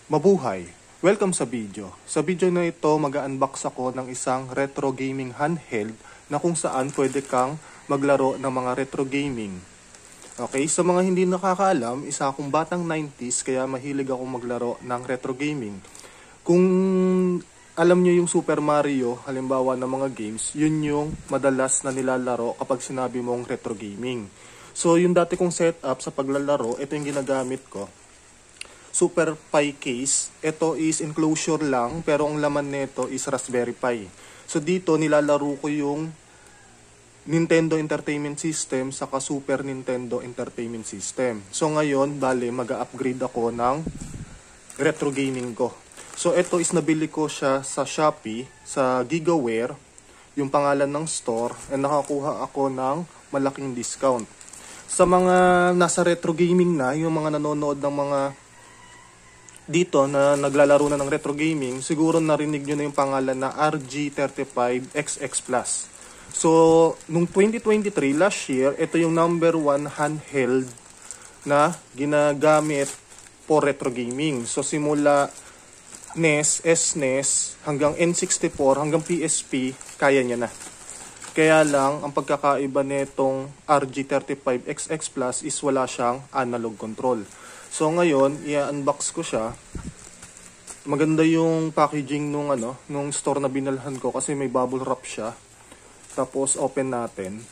Mabuhay! Welcome sa video. Sa video na ito, mag-unbox ako ng isang retro gaming handheld na kung saan pwede kang maglaro ng mga retro gaming. Okay, sa mga hindi nakakaalam, isa akong batang 90s kaya mahilig akong maglaro ng retro gaming. Kung alam nyo yung Super Mario, halimbawa ng mga games, yun yung madalas na nilalaro kapag sinabi mong retro gaming. So yung dati kong setup sa paglalaro, ito yung ginagamit ko. Super Pi case. Ito is enclosure lang pero ang laman nito is Raspberry Pi. So dito nilalaro ko yung Nintendo Entertainment System saka Super Nintendo Entertainment System. So ngayon, bale mag-upgrade ako ng retro gaming ko. So ito is nabili ko siya sa Shopee, sa Gigaware, yung pangalan ng store, and nakakuha ako ng malaking discount. Sa mga nasa retro gaming na, yung mga nanonood ng mga dito na naglalaro na ng retro gaming, siguro narinig nyo na yung pangalan na RG35XX Plus. So, nung 2023, last year, ito yung number 1 handheld na ginagamit for retro gaming. So, simula NES, SNES, hanggang N64, hanggang PSP, kaya niya na. Kaya lang, ang pagkakaiba nitong RG35XX Plus is wala siyang analog control. So ngayon, i-unbox ko siya. Maganda yung packaging nung store na binalhan ko kasi may bubble wrap siya. Tapos open natin.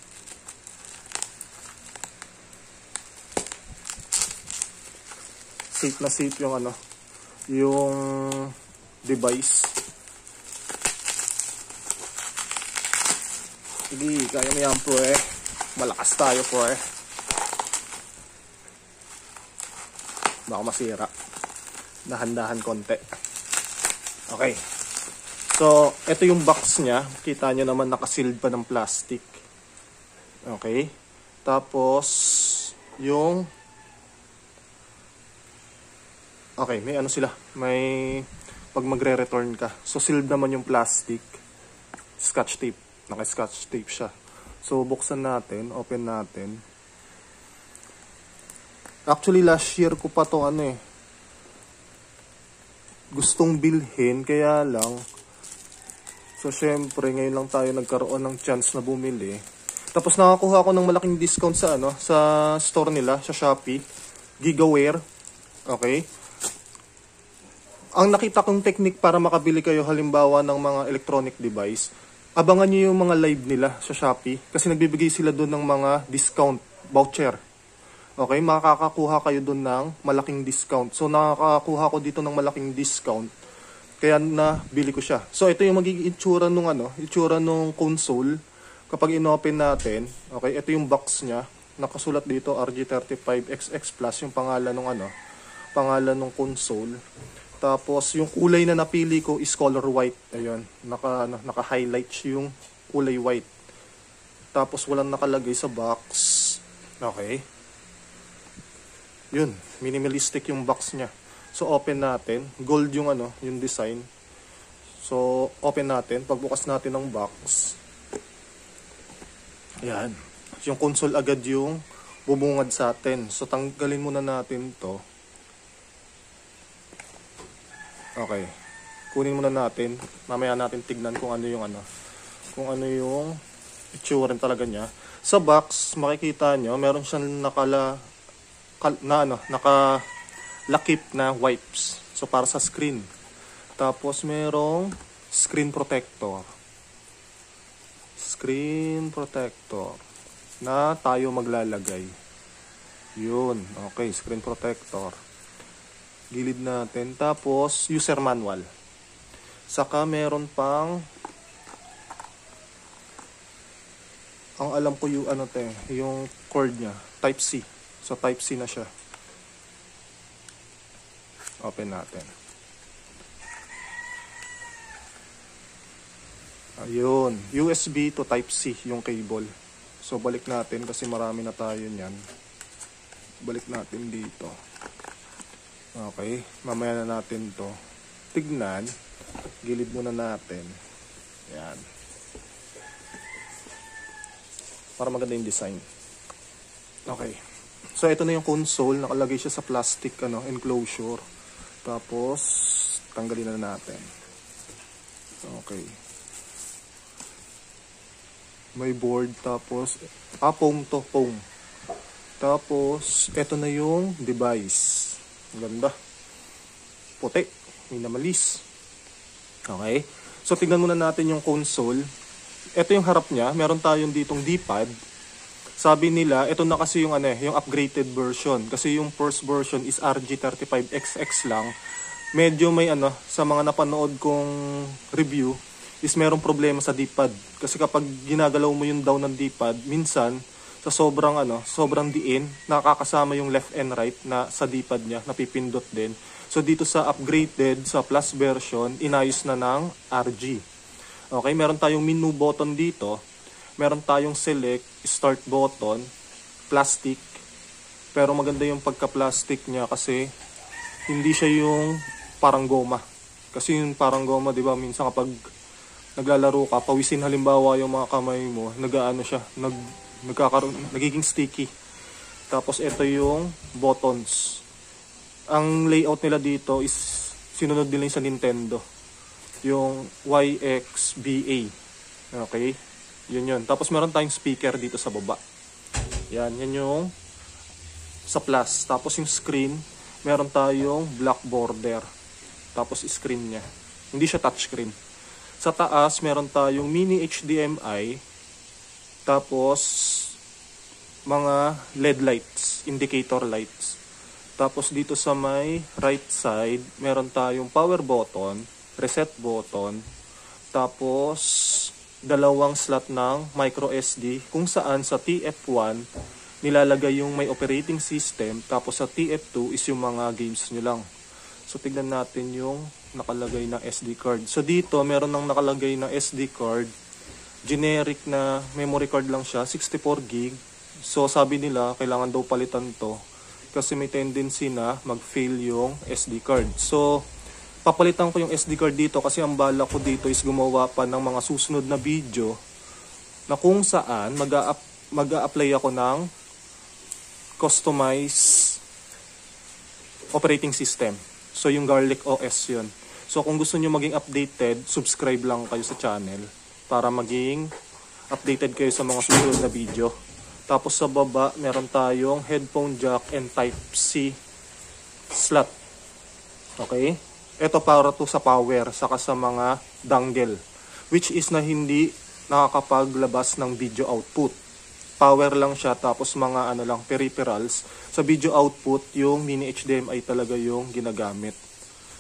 Safe na safe yung yung device. Sige, kaya mo yan po eh. Malakas tayo po eh. Baka masira. Dahan-dahan konti. Okay. So, ito yung box niya. Kita nyo naman nakasealed pa ng plastic. Okay. Tapos, yung okay, may sila. May pag magre-return ka. So, sealed naman yung plastic. Scotch tape. Naka-scotch tape siya. So, buksan natin. Open natin. Actually, last year ko pa to gustong bilhin, kaya lang. So, syempre, ngayon lang tayo nagkaroon ng chance na bumili. Tapos, nakakuha ako ng malaking discount sa sa store nila, sa Shopee. Gigaware. Okay. Ang nakita kong technique para makabili kayo halimbawa ng mga electronic device, abangan nyo yung mga live nila sa Shopee. Kasi nagbibigay sila doon ng mga discount voucher. Okay, makakakuha kayo doon ng malaking discount. So, nakakakuha ko dito ng malaking discount. Kaya nabili ko siya. So, ito yung magiging itsura nung itsura nung console. Kapag inopen natin, okay, ito yung box niya. Nakasulat dito RG35XX Plus yung pangalan nung pangalan ng console. Tapos, yung kulay na napili ko is color white. Ayun, naka-highlight yung kulay white. Tapos, walang nakalagay sa box. Okay. Yun, minimalistic yung box niya. So open natin, gold yung yung design. So open natin, pagbukas natin ng box. Ayan, yung console agad yung bubungad sa atin. So tanggalin muna natin to. Okay. Kunin muna natin, mamaya natin tignan kung ano yung itsura talaga niya. Sa box, makikita nyo, meron siyang nakalakip na wipes. So para sa screen. Tapos merong screen protector. Screen protector na tayo maglalagay. Yun. Okay, screen protector. Gilid natin. Tapos user manual. Saka meron pang ang alam ko yung yung cord niya, type C. So, type C na siya. Open natin. Ayun. USB to type C yung cable. So, balik natin kasi marami na tayo niyan. Balik natin dito. Okay. Mamaya na natin to tignan. Gilid muna natin. Yan. Para maganda yung design. Okay. So ito na yung console, nakalagay siya sa plastic enclosure. Tapos, tanggalin na natin. Okay. May board, tapos, foam to, foam. Tapos, eto na yung device. Ang ganda. Puti, minamalis. Okay. So, tignan muna natin yung console. Ito yung harap niya. Meron tayong ditong D-pad. Sabi nila, ito na kasi yung yung upgraded version. Kasi yung first version is RG35XX lang. Medyo may sa mga napanood kong review, is merong problema sa D-pad. Kasi kapag ginagalaw mo yung down ng D-pad, minsan, sa sobrang diin, nakakasama yung left and right na sa D-pad niya, napipindot din. So dito sa upgraded, sa plus version, inayos na ng RG. Okay, meron tayong menu button dito. Meron tayong select, start button, plastic. Pero maganda yung pagka-plastic niya kasi hindi siya yung parang goma. Kasi yung parang goma, di ba, minsan kapag naglalaro ka, pawisin halimbawa yung mga kamay mo, nagiging sticky. Tapos ito yung buttons. Ang layout nila dito is sinunod nila yung sa Nintendo. Yung YXBA. Okay? Yun. Tapos meron tayong speaker dito sa baba. Yan yung sa plus. Tapos yung screen, meron tayong black border. Tapos screen niya. Hindi siya touchscreen. Sa taas, meron tayong mini HDMI. Tapos, mga LED lights, indicator lights. Tapos dito sa may right side, meron tayong power button, reset button. Tapos, dalawang slot ng micro SD kung saan sa TF1 nilalagay yung may operating system. Tapos sa TF2 is yung mga games nyo lang. So, tignan natin yung nakalagay na SD card. So, dito, meron nang nakalagay na SD card. Generic na memory card lang siya, 64 gig. So, sabi nila, kailangan daw palitan to kasi may tendency na mag-fail yung SD card. So, papalitan ko yung SD card dito kasi ang bala ko dito is gumawa pa ng mga susunod na video na kung saan mag-a-apply ako ng customized operating system. So, yung Garlic OS yun. So, kung gusto nyo maging updated, subscribe lang kayo sa channel para maging updated kayo sa mga susunod na video. Tapos sa baba, meron tayong headphone jack and Type-C slot. Okay? Ito para to sa power, saka sa mga dongle. Which is na hindi nakakapaglabas ng video output. Power lang siya, tapos mga peripherals. Sa video output, yung mini HDMI talaga yung ginagamit.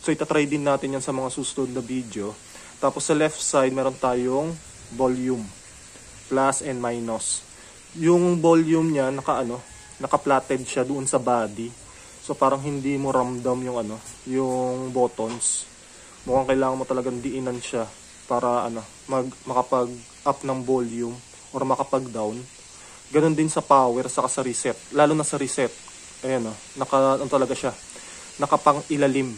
So, itatry din natin yan sa mga susunod na video. Tapos sa left side, meron tayong volume. Plus and minus. Yung volume niya, naka-platted siya doon sa body. So, parang hindi mo ramdam yung buttons. Mukhang kailangan mo talagang diinan siya para makapag-up ng volume or makapag-down. Ganon din sa power, saka sa reset. Lalo na sa reset. Ayan, talaga siya. Nakapang ilalim.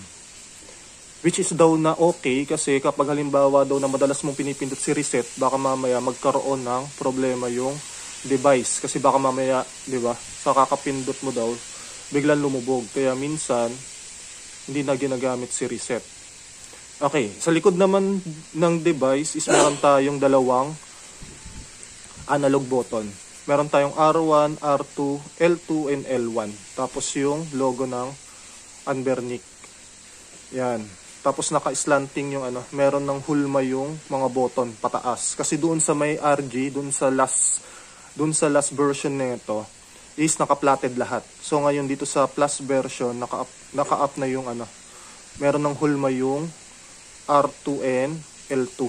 Which is daw na okay kasi kapag halimbawa daw na madalas mong pinipindot si reset, baka mamaya magkaroon ng problema yung device. Kasi baka mamaya, di ba, sa kakapindot mo daw, biglang lumubog. Kaya minsan, hindi na ginagamit si reset. Okay, sa likod naman ng device is meron tayong dalawang analog button. Meron tayong R1, R2, L2, and L1. Tapos yung logo ng Anbernic. Yan. Tapos naka-slanting yung meron ng hulma yung mga button pataas. Kasi doon sa may RG, doon sa last version nito is naka-platted lahat. So ngayon dito sa plus version, naka-up na yung meron ng hulma yung R2 and L2.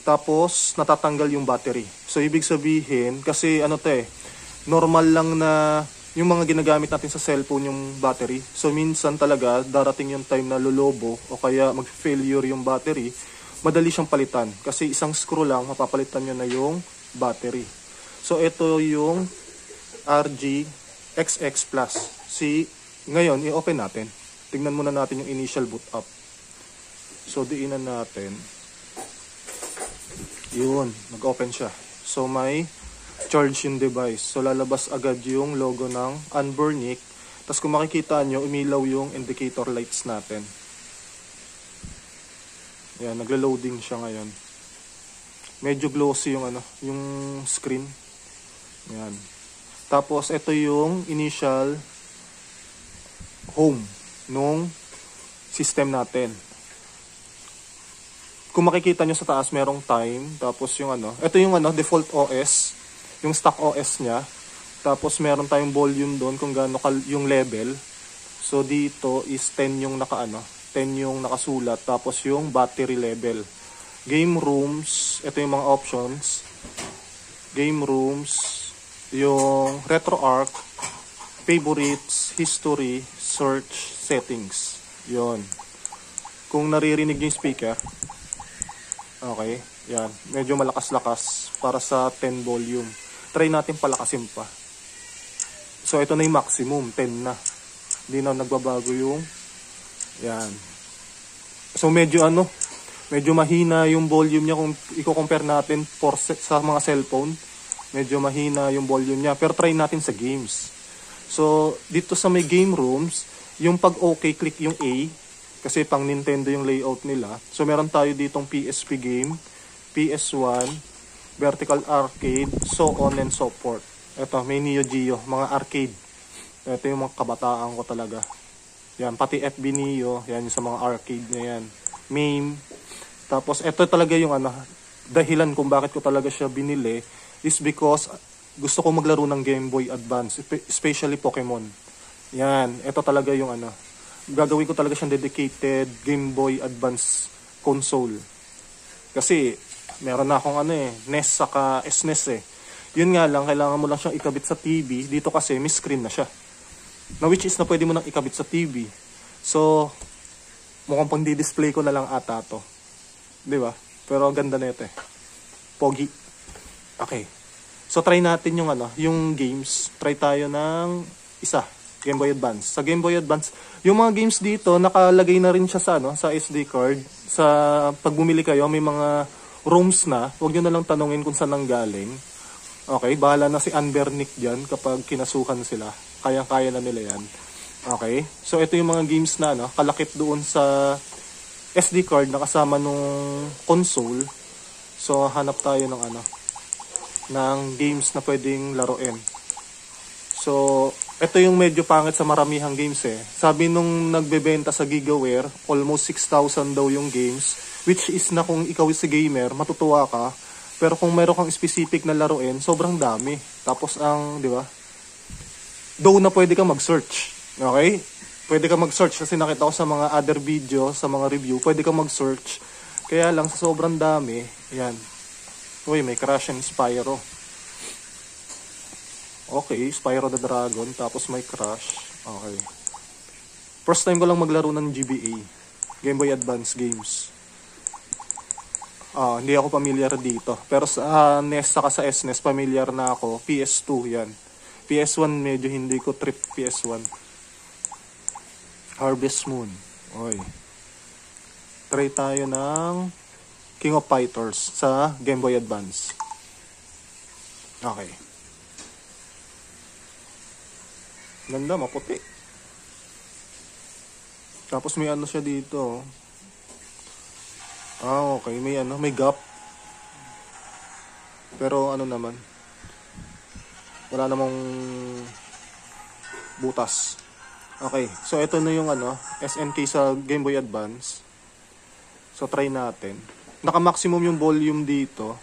Tapos natatanggal yung battery. So ibig sabihin, kasi normal lang na yung mga ginagamit natin sa cellphone yung battery. So minsan talaga darating yung time na lolobo o kaya mag-failure yung battery, madali siyang palitan. Kasi isang screw lang, mapapalitan nyo na yung battery. So ito yung RG XX Plus. Ngayon, i-open natin. Tingnan muna natin yung initial boot up. So diinan natin. Yun, nag-open siya. So may charge yung device. So lalabas agad yung logo ng Anbernic. Tapos kung makikita nyo, umilaw yung indicator lights natin. Yan, naglo-loading siya ngayon. Medyo glossy yung yung screen. Yan. Tapos ito yung initial home nung system natin. Kung makikita nyo sa taas, merong time. Tapos yung ito yung default OS, yung stock OS niya. Tapos meron tayong volume doon kung gaano yung level. So dito is 10 yung 10 yung nakasulat. Tapos yung battery level. Game rooms, ito yung mga options. Game rooms, yung RetroArch, favorites, history, search, settings. Yon. Kung naririnig yung speaker. Okay, yan. Medyo malakas-lakas para sa 10 volume. Try natin palakasin pa. So, ito na yung maximum. 10 na. Hindi na nagbabago yung yan. So, medyo medyo mahina yung volume niya kung i-compare natin sa mga cellphone. Medyo mahina yung volume niya. Pero try natin sa games. So, dito sa may game rooms, yung pag okay, click yung A. Kasi pang Nintendo yung layout nila. So, meron tayo ditong PSP game, PS1, Vertical Arcade, so on and so forth. Ito, may Neo Geo, mga arcade. Ito yung mga kabataan ko talaga. Yan, pati FB Neo, yan yung sa mga arcade na yan. MAME. Tapos, ito talaga yung dahilan kung bakit ko talaga siya binili is because gusto ko maglaro ng Game Boy Advance, especially Pokemon. Yan, ito talaga yung gagawin ko talaga siyang dedicated Game Boy Advance console. Kasi meron na akong NES saka SNES Yun nga lang, kailangan mo lang siyang ikabit sa TV. Dito kasi may screen na siya. Na which is na pwede mo nang ikabit sa TV. So, mukhang pang di-display ko na lang ata to. 'Di ba? Pero ang ganda nito Pogi. Okay. So try natin yung yung games. Try tayo ng isa. Game Boy Advance. Sa Game Boy Advance, yung mga games dito, nakalagay na rin siya sa, sa SD card. Sa pag bumili kayo, may mga ROMs na. Huwag nyo na lang tanungin kung saan nanggaling. Okay, bahala na si Anbernic dyan kapag kinasukan sila. Kaya-kaya na nila yan. Okay, so ito yung mga games na kalakip doon sa SD card na kasama nung console. So, hanap tayo ng ng games na pwedeng laruin. So, ito yung medyo pangit sa maramihang games Sabi nung nagbebenta sa Gigaware, almost 6,000 daw yung games. Which is na kung ikaw is a gamer, matutuwa ka. Pero kung meron kang specific na laruin, sobrang dami. Tapos di ba? Though na pwede ka mag-search. Okay? Pwede ka mag-search kasi nakita ko sa mga other video, sa mga review, pwede ka mag-search. Kaya lang sa sobrang dami, yan. Uy, may Crash and Spyro. Okay, Spyro the Dragon, tapos may Crash. Okay. First time ko lang maglaro ng GBA. Game Boy Advance games. Hindi ako familiar dito. Pero sa NES saka sa SNES, familiar na ako. PS2, yan. PS1, medyo hindi ko trip PS1. Harvest Moon. Oy. Try tayo ng King of Fighters sa Game Boy Advance. Okay. Ganda, maputi. Tapos may siya dito. Okay. May gap. Pero naman. Wala namang butas. Okay. So, ito na yung SNK sa Game Boy Advance. So, try natin. Naka-maximum yung volume dito.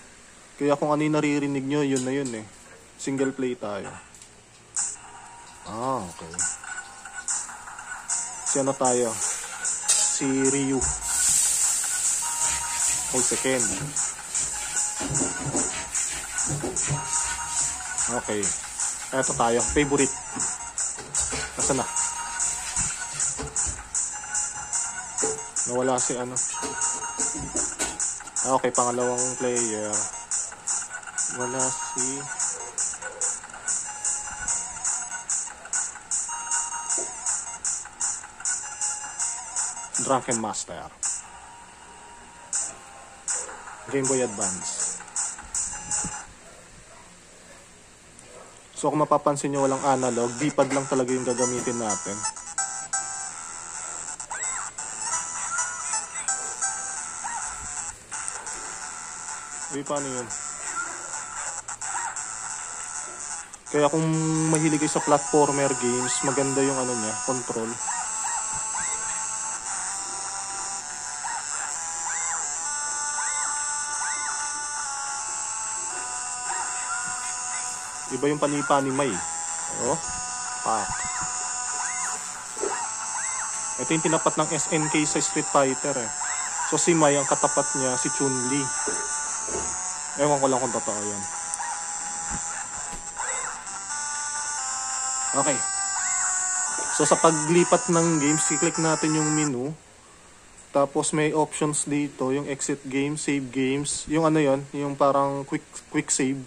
Kaya kung ano yung naririnig nyo, yun na yun Single play tayo. Okay. Si tayo? Si Ryu. Second. Okay. Eto tayo. Favorite. Nasaan na? Nawala si Okay, pangalawang player. Wala si Drunken Master. Game Boy Advance. So kung mapapansin nyo, walang analog, D-pad lang talaga yung gagamitin natin. Uy, paano yun? Kaya kung mahilig kayo sa platformer games, maganda yung ano niya, control. Iba yung panipa ni Mai. Oh, pak. Ito yung tinapat ng SNK sa Street Fighter eh. So si Mai, ang katapat niya, si Chun-Li. Ewan ko lang kung totoo yan. Okay. So sa paglipat ng games, i-click natin yung menu. Tapos may options dito, yung exit games, save games. Yung ano yon, yung parang quick save.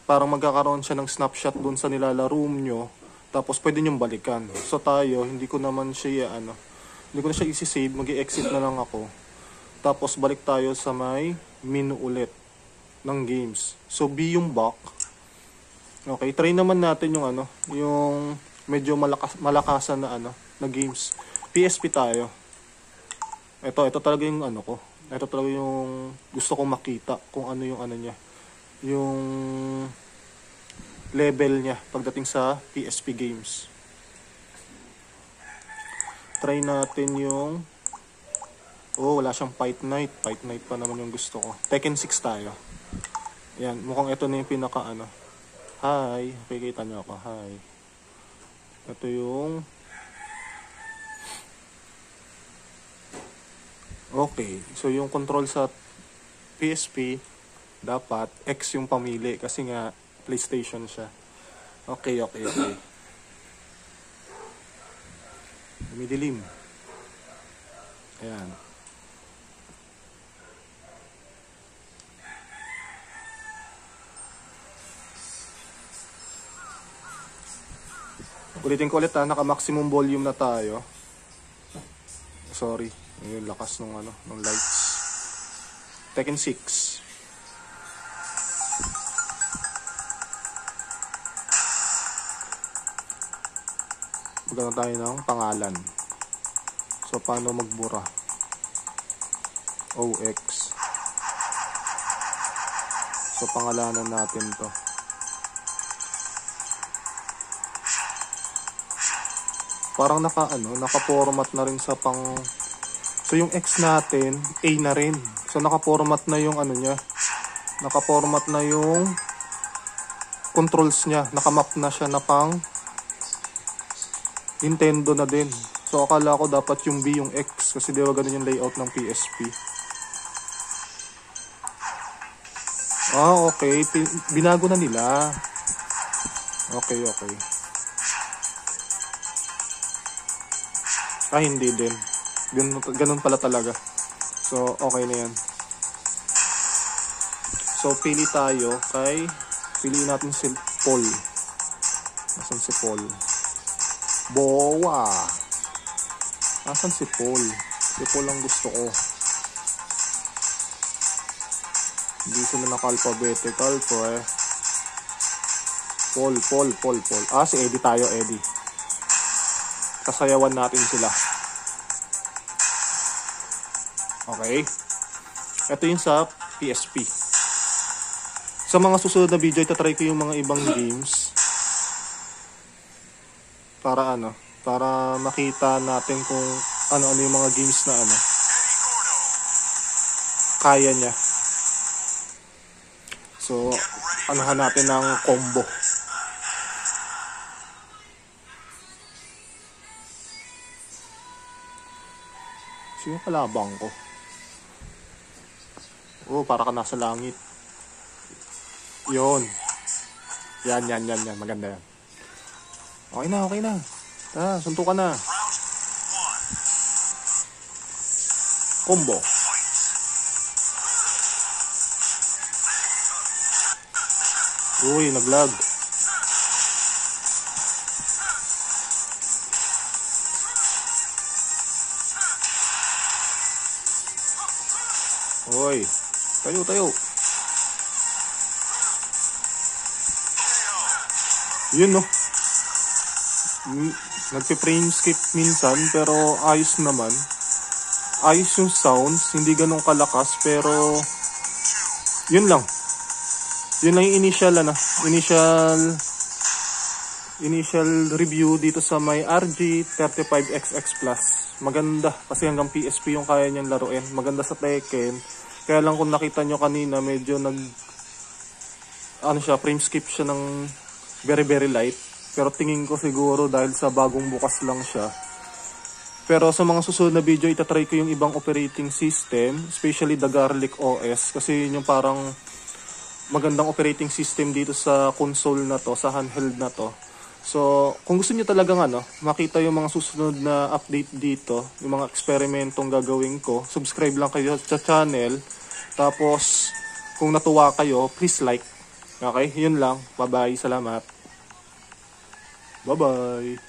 Parang magkakaroon siya ng snapshot dun sa nilalaro nyo. Tapos pwede nyong balikan. So tayo, hindi ko naman siya hindi ko na siya isi-save, mag-i-exit na lang ako. Tapos balik tayo sa may menu ulit ng games. So B yung back. Okay, try naman natin yung ano, yung medyo malakasan na na games. PSP tayo. Ito talaga yung ano ko. Ito talaga yung gusto kong makita kung ano yung ano niya. Yung level niya pagdating sa PSP games. Try natin yung wala siyang Fight Night. Fight Night pa naman yung gusto ko. Tekken 6 tayo. Yan, mukhang ito na yung pinaka Hi, nakikita niyo ako. Hi. Ito yung okay. So yung control sa PSP dapat X yung pamili kasi nga PlayStation siya. Okay. Dumidilim. Ayan. Ulitin ko ulit naka-maximum volume na tayo. Sorry, yung lakas ng ng lights. Tekken 6. Magkano tayo ng pangalan. So paano magbura? OX. So pangalanan natin to. Parang naka-format na rin sa pang. So yung X natin A na rin. So naka-format na yung niya. Naka-format na yung controls niya. Naka-map na siya na pang Nintendo na din. So akala ko dapat yung B yung X kasi di ba ganun yung layout ng PSP. Okay. Binago na nila. Okay. Hindi din. Ganun pala talaga. So, okay na yan. So, pili tayo piliin natin si Paul. Nasaan si Paul? Bowa! Nasaan si Paul? Si Paul ang gusto ko. Hindi sila naka-alphabetical po eh. Paul. Si Eddie tayo, Eddie. Sasayawan natin sila. Okay. Ito yung sa PSP. Sa mga susunod na video, itatry ko yung mga ibang games. Para para makita natin kung ano yung mga games na kaya niya. So, anuhan natin ng combo. Sino kalabang ko? Para ka nasa langit. Yon. Yan. Maganda yan. Okay na. Suntukan na. Combo. Naglag. Tayo. Yun nagpe-frame skip minsan pero ayos naman. Ayos yung sounds, hindi ganun kalakas pero Yun lang. Yun lang yung initial review dito sa may RG 35XX Plus. Maganda kasi hanggang PSP yung kaya niyang laruin. Maganda sa Tekken. Kaya lang kung nakita nyo kanina, medyo frame skip siya ng very very light. Pero tingin ko siguro dahil sa bagong bukas lang siya. Pero sa mga susunod na video, itatry ko yung ibang operating system, especially the Garlic OS. Kasi yun yung parang magandang operating system dito sa console na to, sa handheld na to. So, kung gusto niyo talagang makita yung mga susunod na update dito, yung mga eksperimentong gagawin ko, subscribe lang kayo sa channel. Tapos, kung natuwa kayo, please like. Okay? Yun lang. Bye-bye. Salamat. Bye-bye.